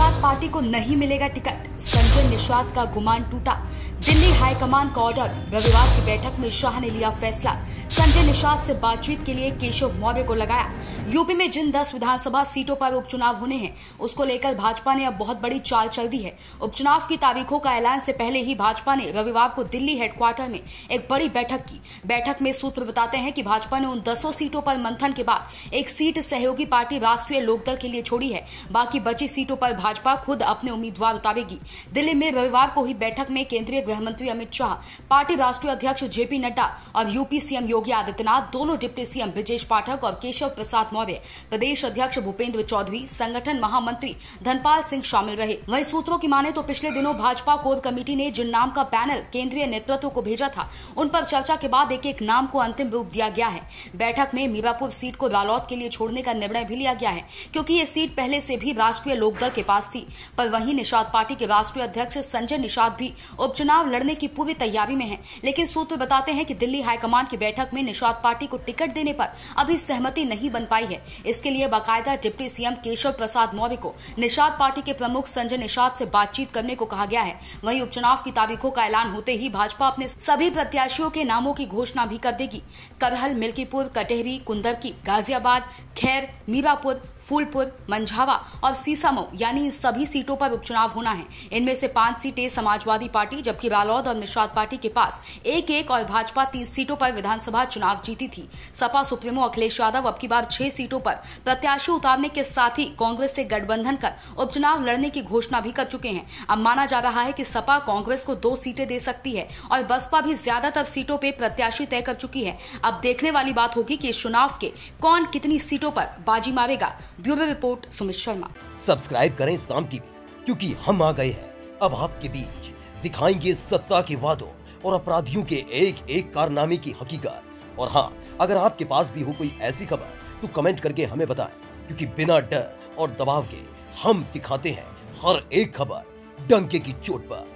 Nishad party को नहीं मिलेगा टिकट, संजय निषाद का गुमान टूटा। दिल्ली हाईकमान का ऑर्डर, रविवार की बैठक में शाह ने लिया फैसला। संजय निषाद से बातचीत के लिए केशव मौर्य को लगाया। यूपी में जिन 10 विधानसभा सीटों पर उपचुनाव होने हैं, उसको लेकर भाजपा ने अब बहुत बड़ी चाल चल दी है। उपचुनाव की तारीखों का ऐलान से पहले ही भाजपा ने रविवार को दिल्ली हेडक्वार्टर में एक बड़ी बैठक की। बैठक में सूत्र बताते हैं कि भाजपा ने उन 10 सीटों पर मंथन के बाद एक सीट सहयोगी पार्टी राष्ट्रीय लोकदल के लिए छोड़ी है। बाकी बची सीटों पर भाजपा खुद अपने उम्मीदवार उतारेगी। दिल्ली में रविवार को हुई बैठक में केंद्रीय गृह मंत्री अमित शाह, पार्टी राष्ट्रीय अध्यक्ष जेपी नड्डा और यूपी सीएम योगी आदित्यनाथ, दोनों डिप्टी सीएम ब्रजेश पाठक और केशव प्रसाद मौर्य, प्रदेश अध्यक्ष भूपेंद्र चौधरी, संगठन महामंत्री धनपाल सिंह शामिल रहे। वहीं सूत्रों की माने तो पिछले दिनों भाजपा कोर कमेटी ने जिन नाम का पैनल केंद्रीय नेतृत्व को भेजा था, उन पर चर्चा के बाद एक एक नाम को अंतिम रूप दिया गया है। बैठक में मीरापुर सीट को रालोद के लिए छोड़ने का निर्णय भी लिया गया है, क्योंकि ये सीट पहले से भी राष्ट्रीय लोकदल के पास थी। पर वहीं निषाद पार्टी के राष्ट्रीय अध्यक्ष संजय निषाद भी उपचुनाव लड़ने की पूरी तैयारी में है। लेकिन सूत्र बताते हैं कि दिल्ली हाईकमान की बैठक में निषाद पार्टी को टिकट देने पर अभी सहमति नहीं बन पाई है। इसके लिए बाकायदा डिप्टी सीएम केशव प्रसाद मौर्य को निषाद पार्टी के प्रमुख संजय निषाद से बातचीत करने को कहा गया है। वहीं उपचुनाव की तारीखों का ऐलान होते ही भाजपा अपने सभी प्रत्याशियों के नामों की घोषणा भी कर देगी। करहल, मिल्कीपुर, कटेहरी, कुंदरकी, गाजियाबाद, खैर, मीरापुर, फूलपुर, मंझावा और सीसामऊ यानी इन सभी सीटों पर उपचुनाव होना है। इनमें से 5 सीटें समाजवादी पार्टी, जबकि रालोद और निषाद पार्टी के पास एक और भाजपा 3 सीटों पर विधानसभा चुनाव जीती थी। सपा सुप्रीमो अखिलेश यादव अब की बार 6 सीटों पर प्रत्याशी उतारने के साथ ही कांग्रेस से गठबंधन कर उपचुनाव लड़ने की घोषणा भी कर चुके हैं। अब माना जा रहा है कि सपा कांग्रेस को 2 सीटें दे सकती है और बसपा भी ज्यादातर सीटों पर प्रत्याशी तय कर चुकी है। अब देखने वाली बात होगी कि इस चुनाव के कौन कितनी सीटों पर बाजी मारेगा। Bureau report, Sumit Sharma. Subscribe करें साम टीवी, क्योंकि हम आ गए हैं अब आपके बीच। दिखाएंगे सत्ता के वादों और अपराधियों के एक एक कारनामे की हकीकत। और हाँ, अगर आपके पास भी हो कोई ऐसी खबर तो कमेंट करके हमें बताएं, क्योंकि बिना डर और दबाव के हम दिखाते हैं हर एक खबर डंके की चोट पर।